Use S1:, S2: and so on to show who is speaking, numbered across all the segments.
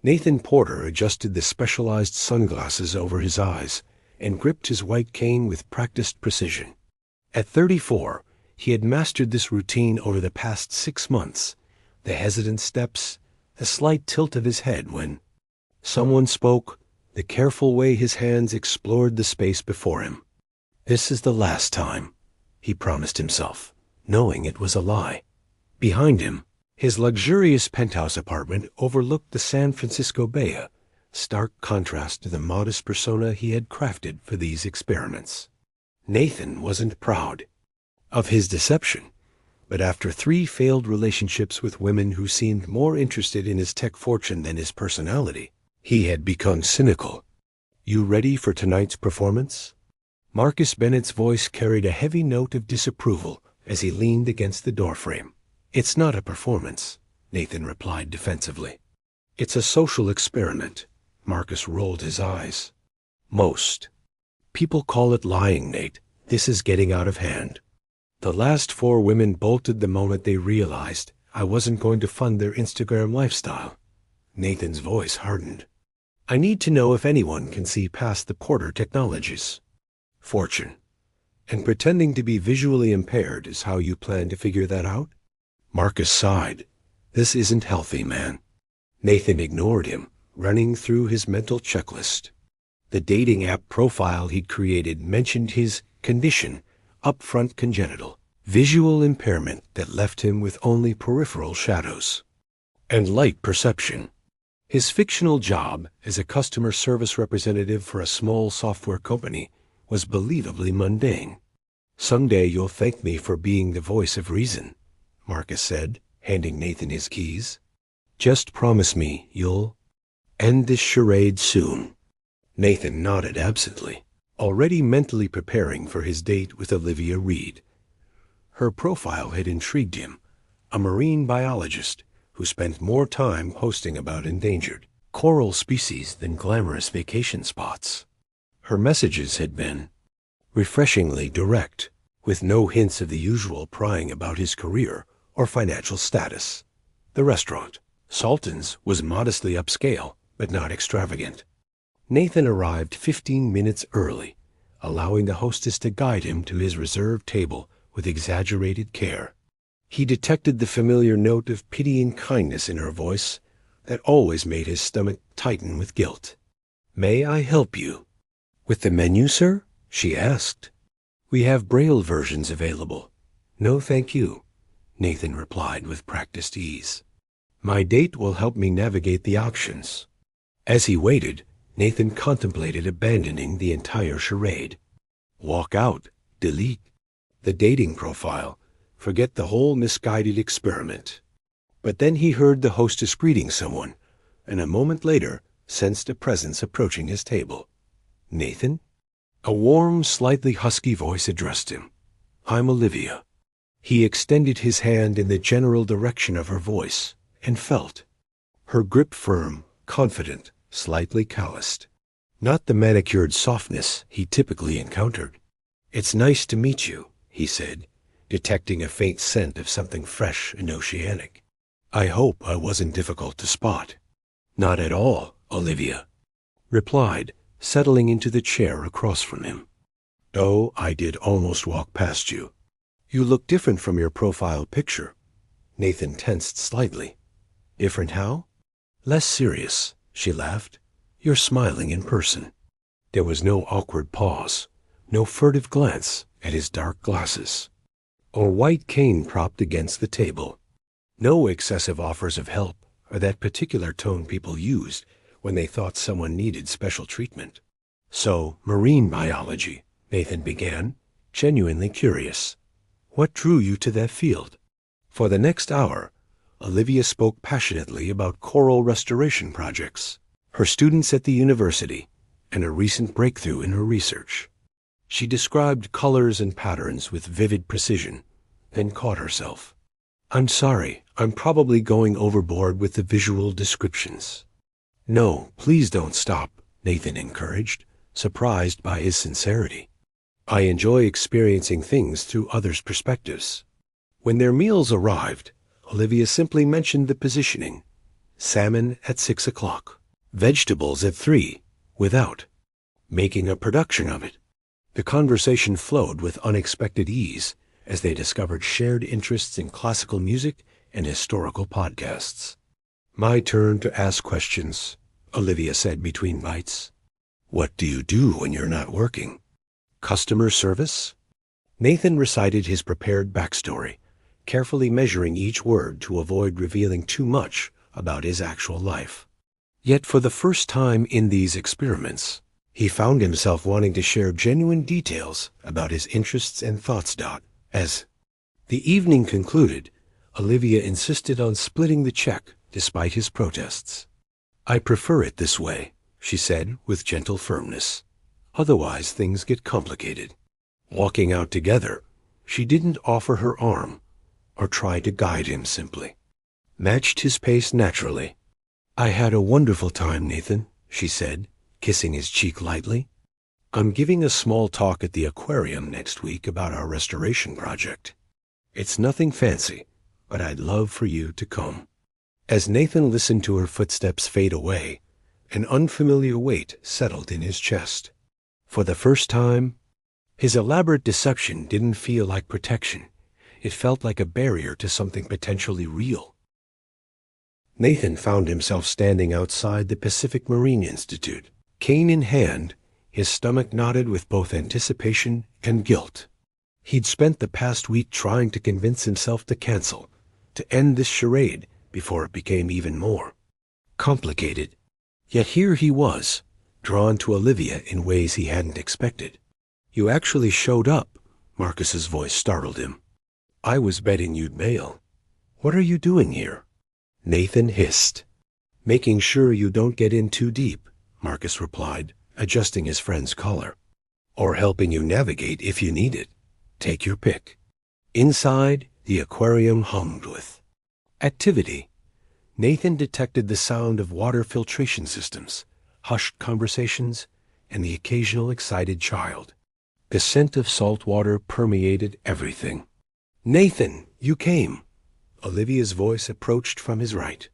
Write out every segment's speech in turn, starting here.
S1: Nathan Porter adjusted the specialized sunglasses over his eyes and gripped his white cane with practiced precision. At 34, he had mastered this routine over the past 6 months, the hesitant steps, the slight tilt of his head when someone spoke, the careful way his hands explored the space before him. This is the last time, he promised himself, knowing it was a lie. Behind him, his luxurious penthouse apartment overlooked the San Francisco Bay, stark contrast to the modest persona he had crafted for these experiments. Nathan wasn't proud of his deception, but after 3 failed relationships with women who seemed more interested in his tech fortune than his personality, he had become cynical. "You ready for tonight's performance?" Marcus Bennett's voice carried a heavy note of disapproval as he leaned against the doorframe. "It's not a performance," Nathan replied defensively. "It's a social experiment." Marcus rolled his eyes. "Most people call it lying, Nate. This is getting out of hand." The last 4 women bolted the moment they realized I wasn't going to fund their Instagram lifestyle. Nathan's voice hardened. "I need to know if anyone can see past the Porter technologies. Fortune. And pretending to be visually impaired is how you plan to figure that out?" Marcus sighed. "This isn't healthy, man." Nathan ignored him, running through his mental checklist. The dating app profile he'd created mentioned his condition, upfront congenital visual impairment that left him with only peripheral shadows and light perception. His fictional job as a customer service representative for a small software company was believably mundane. "Someday you'll thank me for being the voice of reason," Marcus said, handing Nathan his keys. "Just promise me you'll end this charade soon." Nathan nodded absently, already mentally preparing for his date with Olivia Reed. Her profile had intrigued him, a marine biologist who spent more time posting about endangered coral species than glamorous vacation spots. Her messages had been refreshingly direct, with no hints of the usual prying about his career or financial status. The restaurant, Sultan's, was modestly upscale, but not extravagant. Nathan arrived 15 minutes early, allowing the hostess to guide him to his reserved table with exaggerated care. He detected the familiar note of pitying kindness in her voice that always made his stomach tighten with guilt. "May I help you?" "With the menu, sir?" she asked. "We have Braille versions available." "No, thank you," Nathan replied with practiced ease. "My date will help me navigate the options." As he waited, Nathan contemplated abandoning the entire charade. Walk out, delete the dating profile, forget the whole misguided experiment. But then he heard the hostess greeting someone, and a moment later sensed a presence approaching his table. "Nathan?" A warm, slightly husky voice addressed him. "I'm Olivia." He extended his hand in the general direction of her voice and felt her grip firm, confident, slightly calloused. Not the manicured softness he typically encountered. "It's nice to meet you," he said, detecting a faint scent of something fresh and oceanic. "I hope I wasn't difficult to spot." "Not at all," Olivia replied, settling into the chair across from him. "Oh, I did almost walk past you. You look different from your profile picture." Nathan tensed slightly. "Different how?" "Less serious," she laughed. "You're smiling in person." There was no awkward pause, no furtive glance at his dark glasses, or white cane propped against the table. No excessive offers of help or that particular tone people used when they thought someone needed special treatment. "So, marine biology," Nathan began, genuinely curious. "What drew you to that field?" For the next hour, Olivia spoke passionately about coral restoration projects, her students at the university, and a recent breakthrough in her research. She described colors and patterns with vivid precision, then caught herself. "I'm sorry, I'm probably going overboard with the visual descriptions." "No, please don't stop," Nathan encouraged, surprised by his sincerity. "I enjoy experiencing things through others' perspectives." When their meals arrived, Olivia simply mentioned the positioning. salmon at 6 o'clock, vegetables at 3, without making a production of it. The conversation flowed with unexpected ease as they discovered shared interests in classical music and historical podcasts. "My turn to ask questions," Olivia said between bites. "What do you do when you're not working?" "Customer service?" Nathan recited his prepared backstory, carefully measuring each word to avoid revealing too much about his actual life. Yet for the first time in these experiments, he found himself wanting to share genuine details about his interests and thoughts. As the evening concluded, Olivia insisted on splitting the check despite his protests. "I prefer it this way," she said with gentle firmness. "Otherwise things get complicated." Walking out together, she didn't offer her arm or try to guide him, simply matched his pace naturally. "I had a wonderful time, Nathan," she said, kissing his cheek lightly. "I'm giving a small talk at the aquarium next week about our restoration project. It's nothing fancy, but I'd love for you to come." As Nathan listened to her footsteps fade away, an unfamiliar weight settled in his chest. For the first time, his elaborate deception didn't feel like protection. It felt like a barrier to something potentially real. Nathan found himself standing outside the Pacific Marine Institute, cane in hand, his stomach knotted with both anticipation and guilt. He'd spent the past week trying to convince himself to cancel, to end this charade before it became even more complicated. Yet here he was, drawn to Olivia in ways he hadn't expected. "You actually showed up," Marcus's voice startled him. "I was betting you'd bail. What are you doing here?" Nathan hissed. "Making sure you don't get in too deep," Marcus replied, adjusting his friend's collar. "Or helping you navigate if you need it. Take your pick." Inside, the aquarium hummed with activity. Nathan detected the sound of water filtration systems, hushed conversations, and the occasional excited child. The scent of salt water permeated everything. "Nathan, you came!" Olivia's voice approached from his right.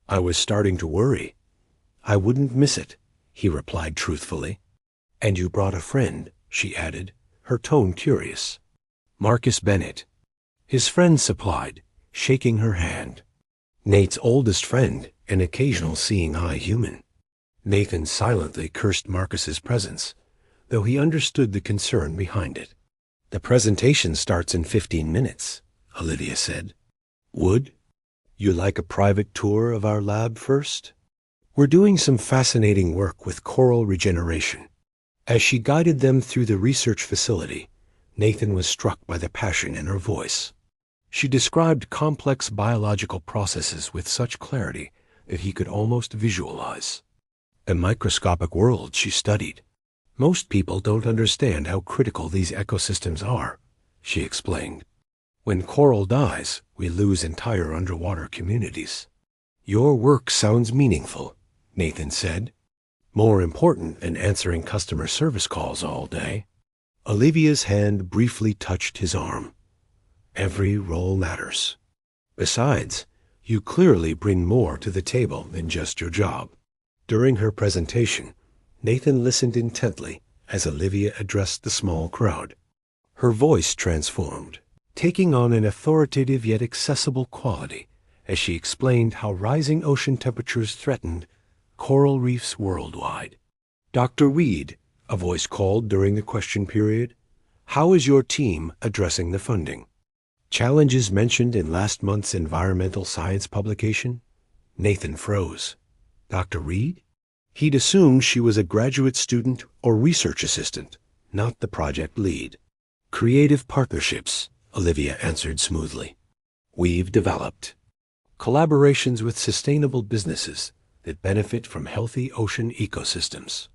S1: "I was starting to worry." "I wouldn't miss it," he replied truthfully. "And you brought a friend," she added, her tone curious. "Marcus Bennett." His friend supplied, shaking her hand. Nate's oldest friend, an occasional seeing-eye human. Nathan silently cursed Marcus's presence, though he understood the concern behind it. "The presentation starts in 15 minutes, Olivia said. "Would you like a private tour of our lab first? We're doing some fascinating work with coral regeneration." As she guided them through the research facility, Nathan was struck by the passion in her voice. She described complex biological processes with such clarity that he could almost visualize a microscopic world she studied. "Most people don't understand how critical these ecosystems are," she explained. "When coral dies, we lose entire underwater communities." "Your work sounds meaningful," Nathan said. "More important than answering customer service calls all day." Olivia's hand briefly touched his arm. "Every role matters. Besides, you clearly bring more to the table than just your job." During her presentation, Nathan listened intently as Olivia addressed the small crowd. Her voice transformed, taking on an authoritative yet accessible quality as she explained how rising ocean temperatures threatened coral reefs worldwide. "Dr. Weed," a voice called during the question period, "how is your team addressing the funding challenges mentioned in last month's environmental science publication?" Nathan froze. Dr. Reed? He'd assumed she was a graduate student or research assistant, not the project lead. "Creative partnerships," Olivia answered smoothly. "We've developed collaborations with sustainable businesses that benefit from healthy ocean ecosystems.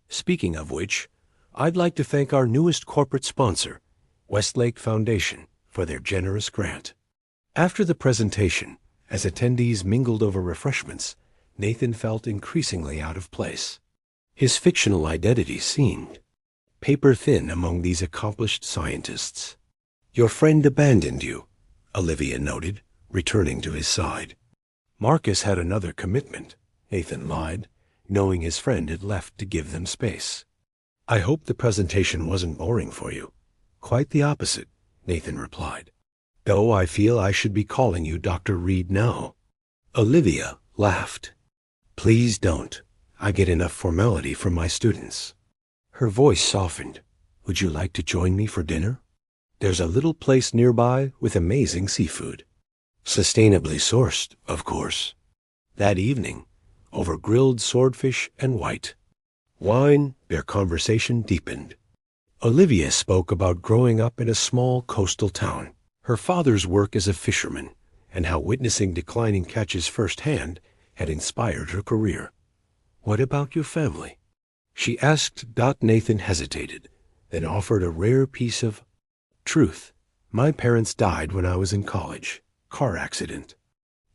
S1: Speaking of which, I'd like to thank our newest corporate sponsor, Westlake Foundation, for their generous grant." After the presentation, as attendees mingled over refreshments, Nathan felt increasingly out of place. His fictional identity seemed paper-thin among these accomplished scientists. "Your friend abandoned you," Olivia noted, returning to his side. Marcus had another commitment, Nathan lied, knowing his friend had left to give them space. I hope the presentation wasn't boring for you. Quite the opposite, Nathan replied. Though I feel I should be calling you Dr. Reed now. Olivia laughed. Please don't. I get enough formality from my students. Her voice softened. Would you like to join me for dinner? There's a little place nearby with amazing seafood. Sustainably sourced, of course. That evening, over grilled swordfish and white wine, their conversation deepened. Olivia spoke about growing up in a small coastal town, her father's work as a fisherman, and how witnessing declining catches firsthand had inspired her career. What about your family? She asked. Nathan hesitated, then offered a rare piece of truth. My parents died when I was in college. Car accident.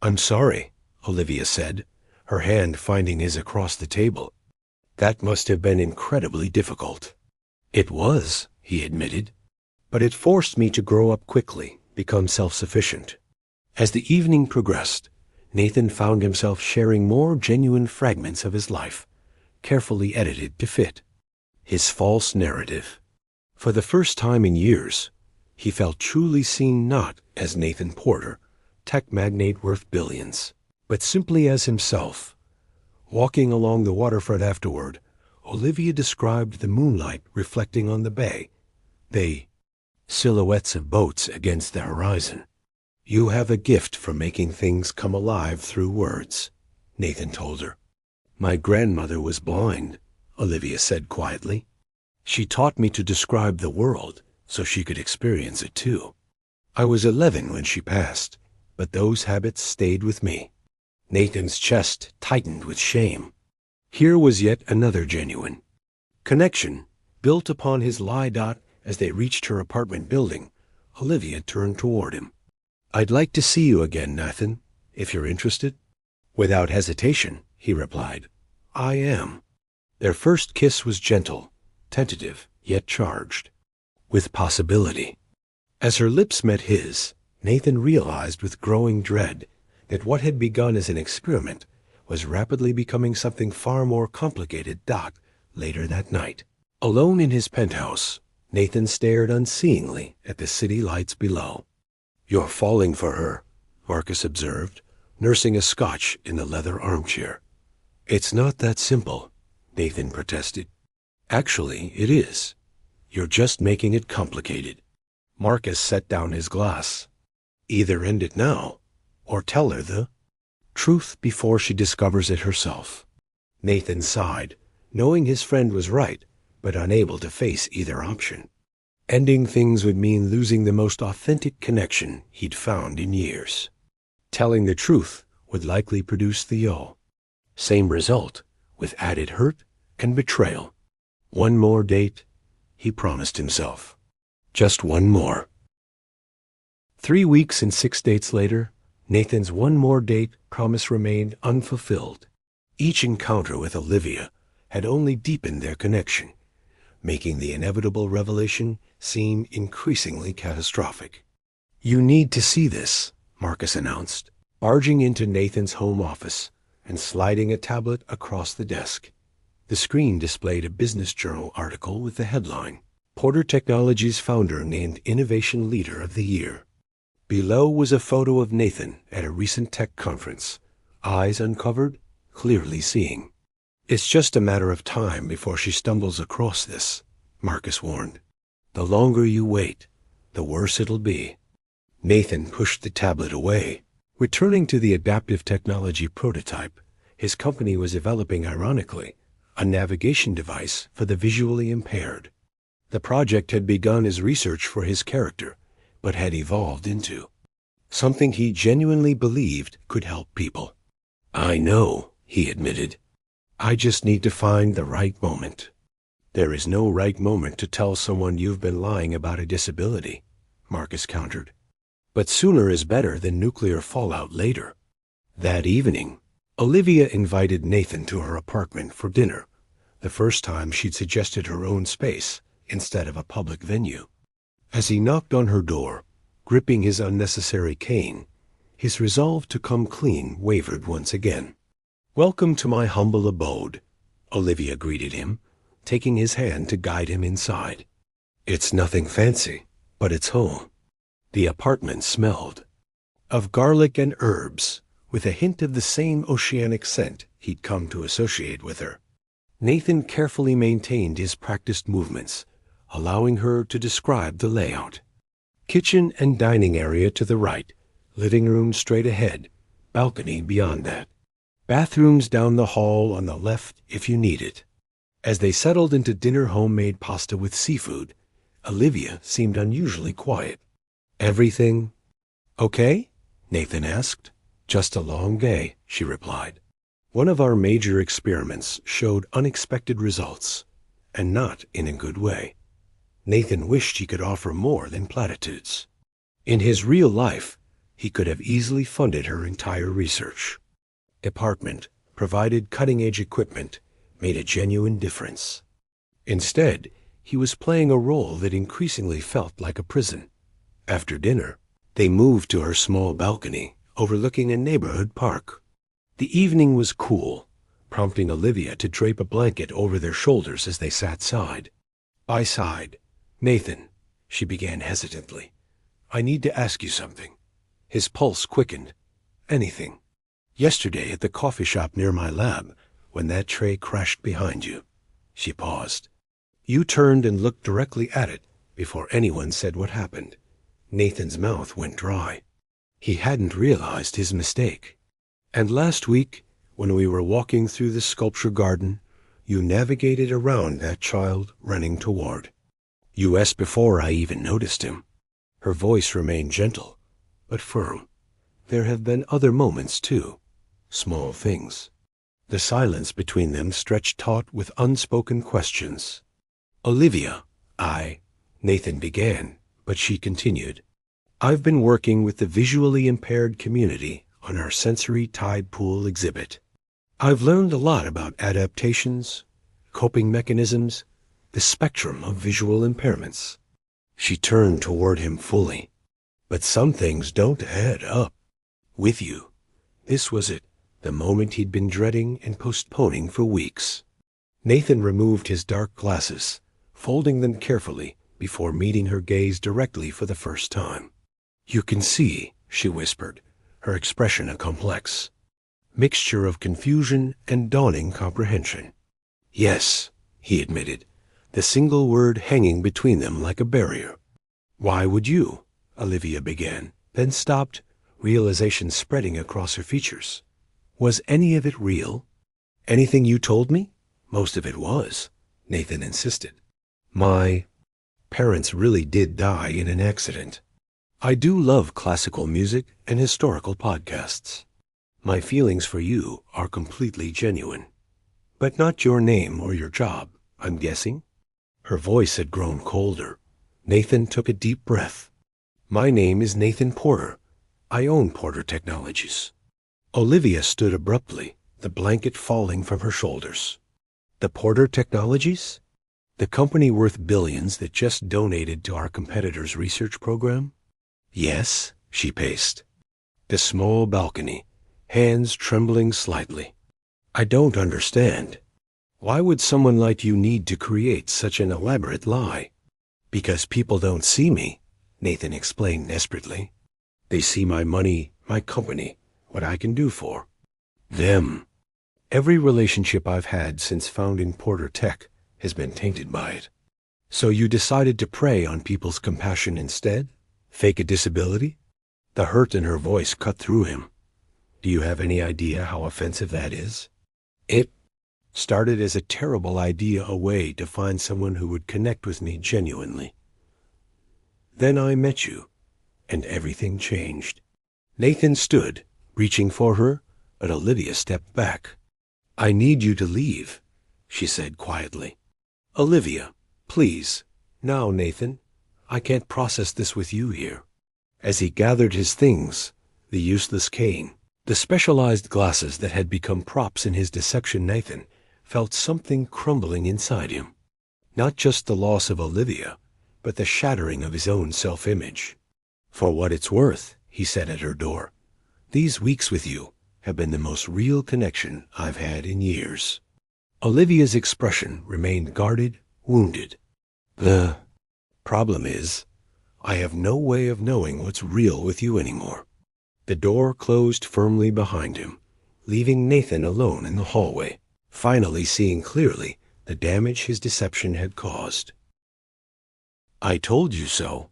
S1: I'm sorry, Olivia said, her hand finding his across the table. That must have been incredibly difficult. It was, he admitted, but it forced me to grow up quickly, become self-sufficient. As the evening progressed, Nathan found himself sharing more genuine fragments of his life, carefully edited to fit his false narrative. For the first time in years, he felt truly seen not as Nathan Porter, tech magnate worth billions, but simply as himself. Walking along the waterfront afterward, Olivia described the moonlight reflecting on the bay, the silhouettes of boats against the horizon. You have a gift for making things come alive through words, Nathan told her. My grandmother was blind, Olivia said quietly. She taught me to describe the world so she could experience it too. I was 11 when she passed, but those habits stayed with me. Nathan's chest tightened with shame. Here was yet another genuine connection, built upon his lie. As they reached her apartment building, Olivia turned toward him. I'd like to see you again, Nathan, if you're interested. Without hesitation, he replied. I am. Their first kiss was gentle, tentative, yet charged with possibility. As her lips met his, Nathan realized with growing dread that what had begun as an experiment was rapidly becoming something far more complicated. Later that night, alone in his penthouse, Nathan stared unseeingly at the city lights below. You're falling for her, Marcus observed, nursing a scotch in the leather armchair. It's not that simple, Nathan protested. Actually, it is. You're just making it complicated. Marcus set down his glass. Either end it now, or tell her the truth before she discovers it herself. Nathan sighed, knowing his friend was right, but unable to face either option. Ending things would mean losing the most authentic connection he'd found in years. Telling the truth would likely produce the same result, with added hurt and betrayal. One more date, he promised himself. Just one more. 3 weeks and 6 dates later, Nathan's one more date promise remained unfulfilled. Each encounter with Olivia had only deepened their connection, making the inevitable revelation seem increasingly catastrophic. You need to see this, Marcus announced, barging into Nathan's home office and sliding a tablet across the desk. The screen displayed a business journal article with the headline, Porter Technologies founder named Innovation Leader of the Year. Below was a photo of Nathan at a recent tech conference, eyes uncovered, clearly seeing. It's just a matter of time before she stumbles across this, Marcus warned. The longer you wait, the worse it'll be. Nathan pushed the tablet away. Returning to the adaptive technology prototype, his company was developing, ironically, a navigation device for the visually impaired. The project had begun as research for his character, but had evolved into something he genuinely believed could help people. I know, he admitted. I just need to find the right moment. There is no right moment to tell someone you've been lying about a disability, Marcus countered. But sooner is better than nuclear fallout later. That evening, Olivia invited Nathan to her apartment for dinner, the first time she'd suggested her own space instead of a public venue. As he knocked on her door, gripping his unnecessary cane, His resolve to come clean wavered once again. "Welcome to my humble abode," Olivia greeted him, taking his hand to guide him inside. "It's nothing fancy, but it's home." The apartment smelled of garlic and herbs, with a hint of the same oceanic scent he'd come to associate with her. Nathan carefully maintained his practiced movements, allowing her to describe the layout. Kitchen and dining area to the right, living room straight ahead, balcony beyond that. Bathrooms down the hall on the left if you need it. As they settled into dinner homemade pasta with seafood, Olivia seemed unusually quiet. "Everything okay?" Nathan asked. "Just a long day," she replied. "One of our major experiments showed unexpected results, and not in a good way." Nathan wished he could offer more than platitudes. In his real life, he could have easily funded her entire research. Apartment, provided cutting-edge equipment, made a genuine difference. Instead, he was playing a role that increasingly felt like a prison. After dinner, they moved to her small balcony, overlooking a neighborhood park. The evening was cool, prompting Olivia to drape a blanket over their shoulders as they sat side by side. "Nathan," she began hesitantly, "I need to ask you something." His pulse quickened. "Anything." "Yesterday at the coffee shop near my lab, when that tray crashed behind you." She paused. "You turned and looked directly at it before anyone said what happened." Nathan's mouth went dry. He hadn't realized his mistake. "And last week, when we were walking through the sculpture garden, you navigated around that child running toward us before I even noticed him." Her voice remained gentle, but firm. "There have been other moments, too. Small things." The silence between them stretched taut with unspoken questions. "Olivia, Nathan began, but she continued. "I've been working with the visually impaired community on our sensory tide pool exhibit. I've learned a lot about adaptations, coping mechanisms, the spectrum of visual impairments." She turned toward him fully. "But some things don't add up. With you." This was it, the moment he'd been dreading and postponing for weeks. Nathan removed his dark glasses, folding them carefully before meeting her gaze directly for the first time. "You can see," she whispered, her expression a complex mixture of confusion and dawning comprehension. "Yes," he admitted, the single word hanging between them like a barrier. "Why would you?" Olivia began, then stopped, realization spreading across her features. "Was any of it real? Anything you told me?" "Most of it was," Nathan insisted. "My parents really did die in an accident. I do love classical music and historical podcasts. My feelings for you are completely genuine. But not your name or your job, I'm guessing?" Her voice had grown colder. Nathan took a deep breath. "My name is Nathan Porter. I own Porter Technologies." Olivia stood abruptly, the blanket falling from her shoulders. "The Porter Technologies? The company worth billions that just donated to our competitor's research program?" "Yes," she paced. The small balcony, hands trembling slightly. "I don't understand. Why would someone like you need to create such an elaborate lie?" "Because people don't see me," Nathan explained desperately. "They see my money, my company, what I can do for them. Every relationship I've had since founding Porter Tech has been tainted by it." "So you decided to prey on people's compassion instead? Fake a disability?" The hurt in her voice cut through him. "Do you have any idea how offensive that is? It started as a terrible idea, a way to find someone who would connect with me genuinely. Then I met you, and everything changed." Nathan stood, reaching for her, but Olivia stepped back. "I need you to leave," she said quietly. "Olivia, please. Now, Nathan. I can't process this with you here." As he gathered his things, the useless cane, the specialized glasses that had become props in his dissection, Nathan felt something crumbling inside him. Not just the loss of Olivia, but the shattering of his own self-image. "For what it's worth," he said at her door, These weeks with you have been the most real connection I've had in years." Olivia's expression remained guarded, wounded. "The problem is, I have no way of knowing what's real with you anymore." The door closed firmly behind him, leaving Nathan alone in the hallway, finally seeing clearly the damage his deception had caused. "I told you so,"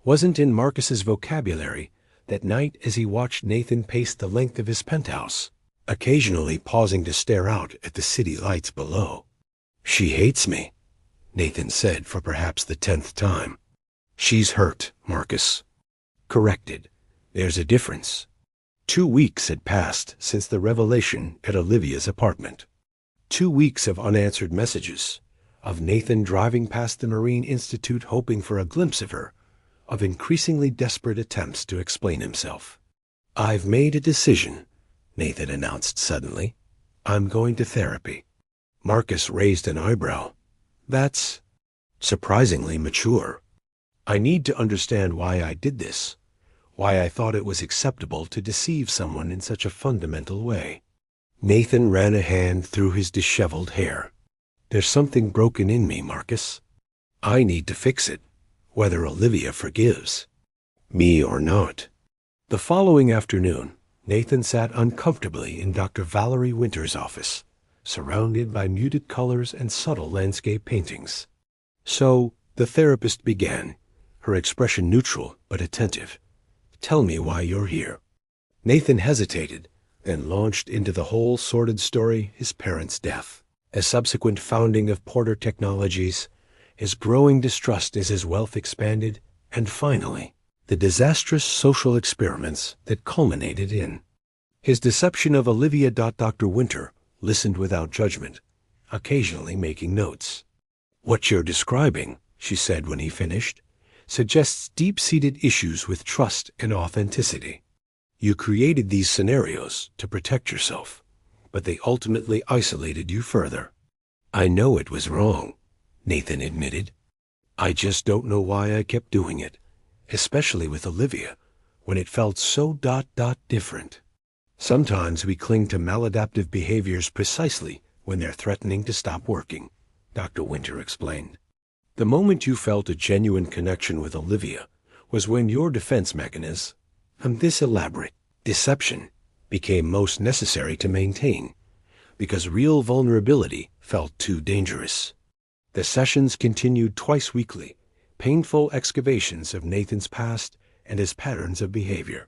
S1: wasn't in Marcus's vocabulary that night as he watched Nathan pace the length of his penthouse, occasionally pausing to stare out at the city lights below. "She hates me," Nathan said for perhaps the 10th time. "She's hurt, Marcus." Corrected. There's a difference. 2 weeks had passed since the revelation at Olivia's apartment. 2 weeks of unanswered messages, of Nathan driving past the Marine Institute hoping for a glimpse of her, of increasingly desperate attempts to explain himself. "I've made a decision," Nathan announced suddenly. "I'm going to therapy." Marcus raised an eyebrow. "That's surprisingly mature. I need to understand why I did this, why I thought it was acceptable to deceive someone in such a fundamental way." Nathan ran a hand through his disheveled hair. "There's something broken in me, Marcus. I need to fix it, whether Olivia forgives me or not." The following afternoon, Nathan sat uncomfortably in Dr. Valerie Winter's office, surrounded by muted colors and subtle landscape paintings. "So," the therapist began, her expression neutral but attentive, "tell me why you're here." Nathan hesitated, then launched into the whole sordid story: his parents' death, a subsequent founding of Porter Technologies, his growing distrust as his wealth expanded, and finally, the disastrous social experiments that culminated in his deception of Olivia. Dr. Winter listened without judgment, occasionally making notes. "What you're describing," she said when he finished, "suggests deep-seated issues with trust and authenticity. You created these scenarios to protect yourself, but they ultimately isolated you further." "I know it was wrong," Nathan admitted. "I just don't know why I kept doing it, especially with Olivia, when it felt so different. Sometimes we cling to maladaptive behaviors precisely when they're threatening to stop working," Dr. Winter explained. "The moment you felt a genuine connection with Olivia was when your defense mechanism, and this elaborate deception, became most necessary to maintain, because real vulnerability felt too dangerous." The sessions continued twice weekly, painful excavations of Nathan's past and his patterns of behavior.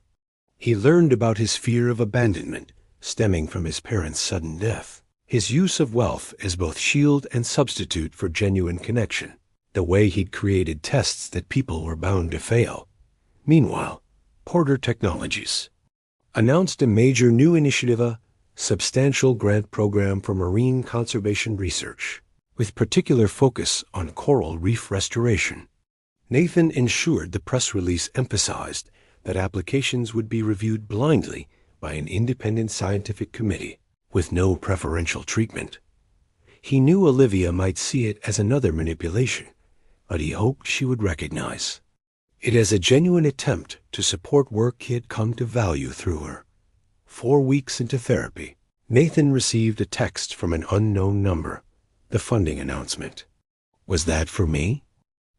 S1: He learned about his fear of abandonment stemming from his parents' sudden death, his use of wealth as both shield and substitute for genuine connection, the way he'd created tests that people were bound to fail. Meanwhile, Porter Technologies announced a major new initiative, a substantial grant program for marine conservation research, with particular focus on coral reef restoration. Nathan ensured the press release emphasized that applications would be reviewed blindly by an independent scientific committee, with no preferential treatment. He knew Olivia might see it as another manipulation, but he hoped she would recognize it as a genuine attempt to support work he had come to value through her. 4 weeks into therapy, Nathan received a text from an unknown number, the funding announcement. Was that for me?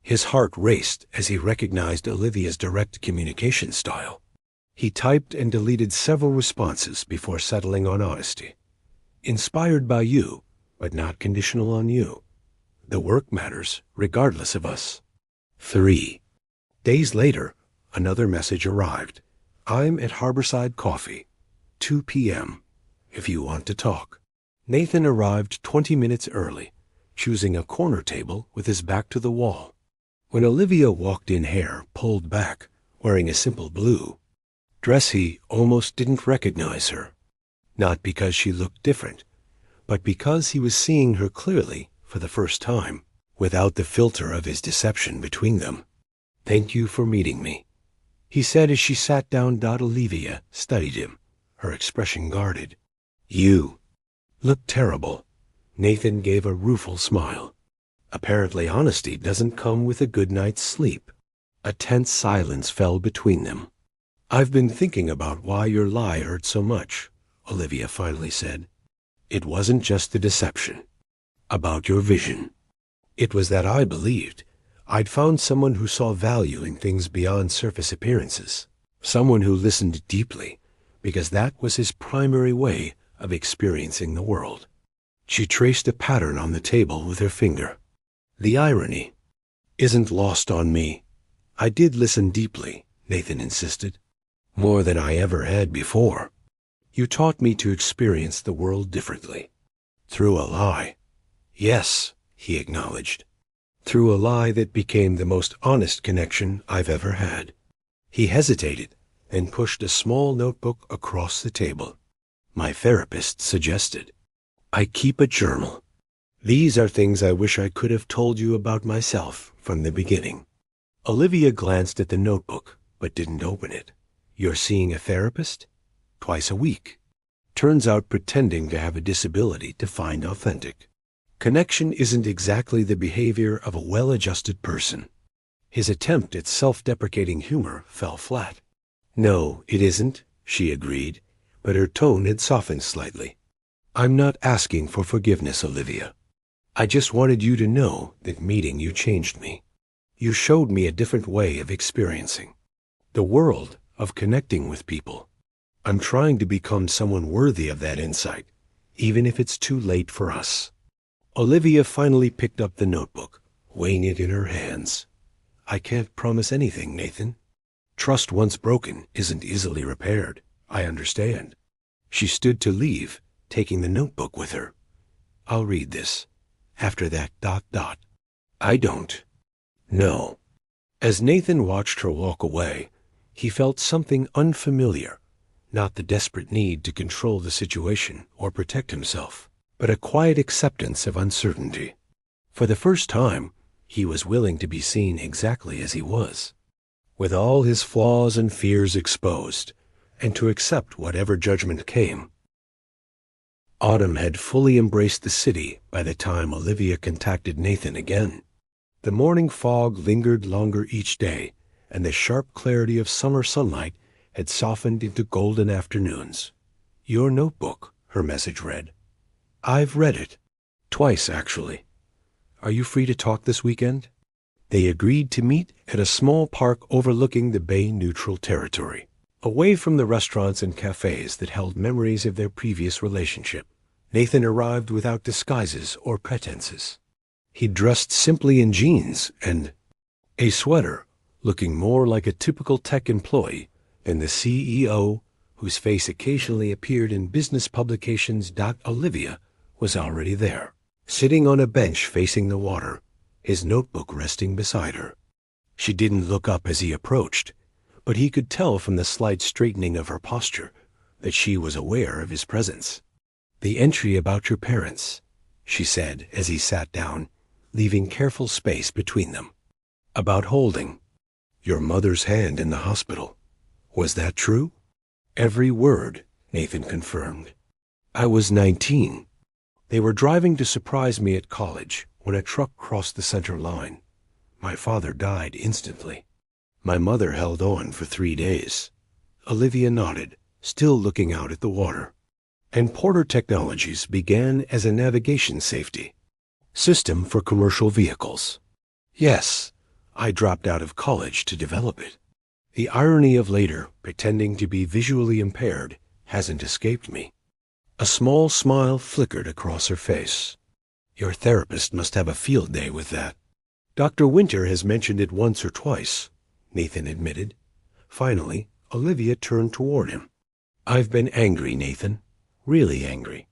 S1: His heart raced as he recognized Olivia's direct communication style. He typed and deleted several responses before settling on honesty. "Inspired by you, but not conditional on you. The work matters regardless of us." 3 days later, another message arrived. "I'm at Harborside Coffee, 2 p.m., if you want to talk." Nathan arrived 20 minutes early, choosing a corner table with his back to the wall. When Olivia walked in, hair pulled back, wearing a simple blue dress, he almost didn't recognize her. Not because she looked different, but because he was seeing her clearly for the first time, without the filter of his deception between them. "Thank you for meeting me," he said as she sat down. Olivia studied him, her expression guarded. "You look terrible." Nathan gave a rueful smile. Apparently honesty doesn't come with a good night's sleep. A tense silence fell between them. I've been thinking about why your lie hurt so much, Olivia finally said. It wasn't just the deception. About your vision. It was that I believed I'd found someone who saw value in things beyond surface appearances. Someone who listened deeply, because that was his primary way of experiencing the world. She traced a pattern on the table with her finger. The irony isn't lost on me. I did listen deeply, Nathan insisted. More than I ever had before. You taught me to experience the world differently. Through a lie. Yes, he acknowledged. Through a lie that became the most honest connection I've ever had. He hesitated and pushed a small notebook across the table. My therapist suggested. I keep a journal. These are things I wish I could have told you about myself from the beginning. Olivia glanced at the notebook, but didn't open it. You're seeing a therapist? Twice a week. Turns out pretending to have a disability to find authentic. Connection isn't exactly the behavior of a well-adjusted person. His attempt at self-deprecating humor fell flat. No, it isn't, she agreed, but her tone had softened slightly. I'm not asking for forgiveness, Olivia. I just wanted you to know that meeting you changed me. You showed me a different way of experiencing the world, of connecting with people. I'm trying to become someone worthy of that insight, even if it's too late for us. Olivia finally picked up the notebook, weighing it in her hands. I can't promise anything, Nathan. Trust once broken isn't easily repaired. I understand. She stood to leave, taking the notebook with her. I'll read this. After that ... I don't. No. As Nathan watched her walk away, he felt something unfamiliar, not the desperate need to control the situation or protect himself, but a quiet acceptance of uncertainty. For the first time, he was willing to be seen exactly as he was, with all his flaws and fears exposed, and to accept whatever judgment came. Autumn had fully embraced the city by the time Olivia contacted Nathan again. The morning fog lingered longer each day, and the sharp clarity of summer sunlight had softened into golden afternoons. Your notebook, her message read. I've read it. Twice, actually. Are you free to talk this weekend? They agreed to meet at a small park overlooking the Bay Neutral territory, away from the restaurants and cafes that held memories of their previous relationship. Nathan arrived without disguises or pretenses. He dressed simply in jeans and a sweater, looking more like a typical tech employee than the CEO whose face occasionally appeared in business publications. Olivia was already there, sitting on a bench facing the water, his notebook resting beside her. She didn't look up as he approached, but he could tell from the slight straightening of her posture that she was aware of his presence. The entry about your parents, she said as he sat down, leaving careful space between them. About holding your mother's hand in the hospital. Was that true? Every word, Nathan confirmed. I was 19. They were driving to surprise me at college when a truck crossed the center line. My father died instantly. My mother held on for 3 days. Olivia nodded, still looking out at the water. And Porter Technologies began as a navigation safety system for commercial vehicles. Yes, I dropped out of college to develop it. The irony of later pretending to be visually impaired hasn't escaped me. A small smile flickered across her face. Your therapist must have a field day with that. Dr. Winter has mentioned it once or twice, Nathan admitted. Finally, Olivia turned toward him. I've been angry, Nathan. Really angry.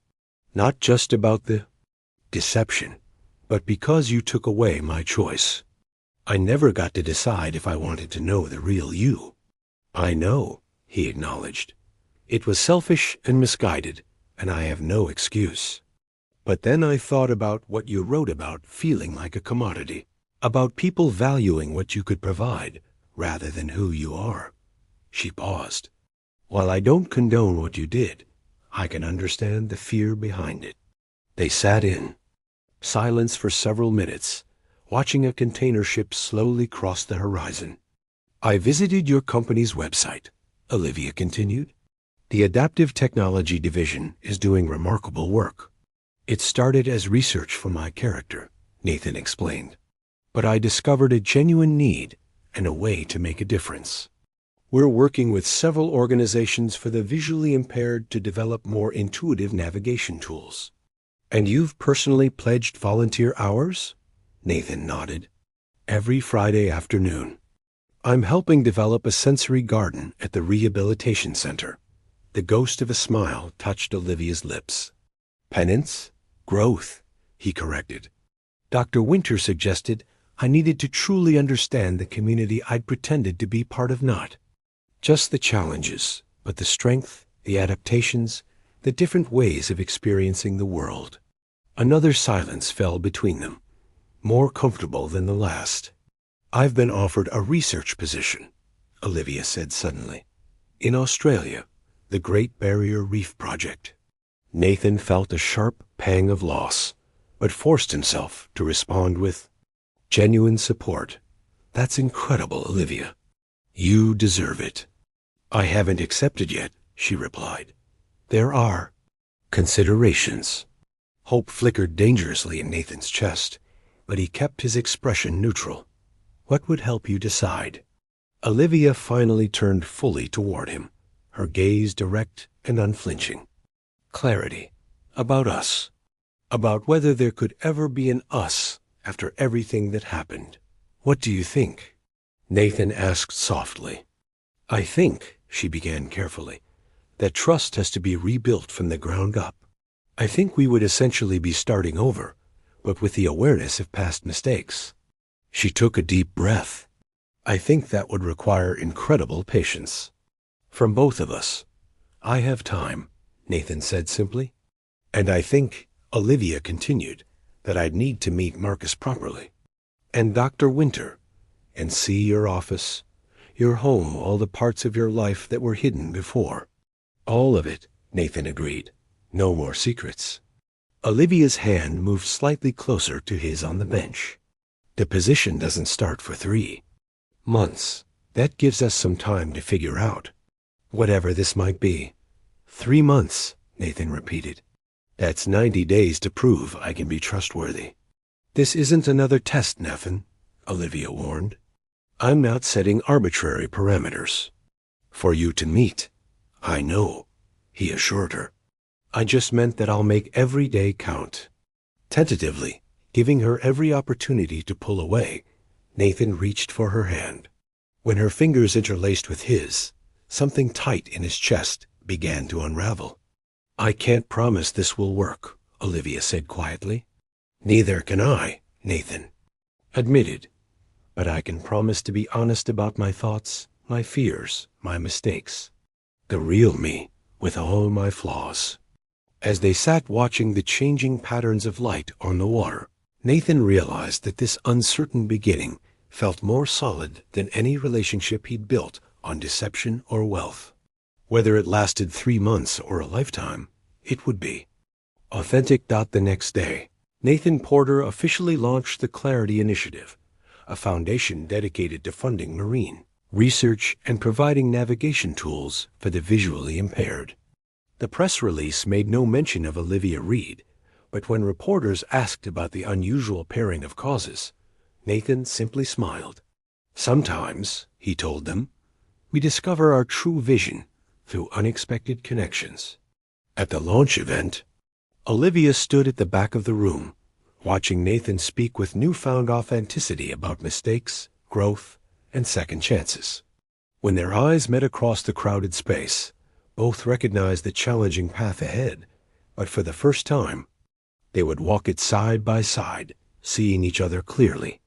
S1: Not just about the deception, but because you took away my choice. I never got to decide if I wanted to know the real you. I know, he acknowledged. It was selfish and misguided, and I have no excuse. But then I thought about what you wrote about feeling like a commodity, about people valuing what you could provide rather than who you are. She paused. While I don't condone what you did, I can understand the fear behind it. They sat in silence for several minutes, watching a container ship slowly cross the horizon. I visited your company's website, Olivia continued. The Adaptive Technology Division is doing remarkable work. It started as research for my character, Nathan explained. But I discovered a genuine need and a way to make a difference. We're working with several organizations for the visually impaired to develop more intuitive navigation tools. And you've personally pledged volunteer hours? Nathan nodded. Every Friday afternoon. I'm helping develop a sensory garden at the Rehabilitation Center. The ghost of a smile touched Olivia's lips. Penance? Growth, he corrected. Dr. Winter suggested I needed to truly understand the community I'd pretended to be part of not. Just the challenges, but the strength, the adaptations, the different ways of experiencing the world. Another silence fell between them, more comfortable than the last. I've been offered a research position, Olivia said suddenly. In Australia, the Great Barrier Reef Project. Nathan felt a sharp pang of loss, but forced himself to respond with genuine support. That's incredible, Olivia. You deserve it. I haven't accepted yet, she replied. There are considerations. Hope flickered dangerously in Nathan's chest, but he kept his expression neutral. What would help you decide? Olivia finally turned fully toward him, her gaze direct and unflinching. Clarity. About us. About whether there could ever be an us after everything that happened. What do you think? Nathan asked softly. I think, she began carefully, that trust has to be rebuilt from the ground up. I think we would essentially be starting over, but with the awareness of past mistakes. She took a deep breath. I think that would require incredible patience. From both of us. I have time, Nathan said simply. And I think, Olivia continued, that I'd need to meet Marcus properly. And Dr. Winter, and see your office, your home, all the parts of your life that were hidden before. All of it, Nathan agreed. No more secrets. Olivia's hand moved slightly closer to his on the bench. The position doesn't start for 3 months. That gives us some time to figure out. Whatever this might be. 3 months, Nathan repeated. That's 90 days to prove I can be trustworthy. This isn't another test, Nathan, Olivia warned. I'm not setting arbitrary parameters. For you to meet. I know, he assured her. I just meant that I'll make every day count. Tentatively, giving her every opportunity to pull away, Nathan reached for her hand. When her fingers interlaced with his, something tight in his chest began to unravel. I can't promise this will work, Olivia said quietly. Neither can I, Nathan admitted. But I can promise to be honest about my thoughts, my fears, my mistakes. The real me, with all my flaws. As they sat watching the changing patterns of light on the water, Nathan realized that this uncertain beginning felt more solid than any relationship he'd built on deception or wealth. Whether it lasted 3 months or a lifetime, it would be authentic. The next day, Nathan Porter officially launched the Clarity Initiative, a foundation dedicated to funding marine research and providing navigation tools for the visually impaired. The press release made no mention of Olivia Reed, but when reporters asked about the unusual pairing of causes, Nathan simply smiled. Sometimes, he told them, we discover our true vision through unexpected connections. At the launch event, Olivia stood at the back of the room, watching Nathan speak with newfound authenticity about mistakes, growth, and second chances. When their eyes met across the crowded space, both recognized the challenging path ahead, but for the first time, they would walk it side by side, seeing each other clearly.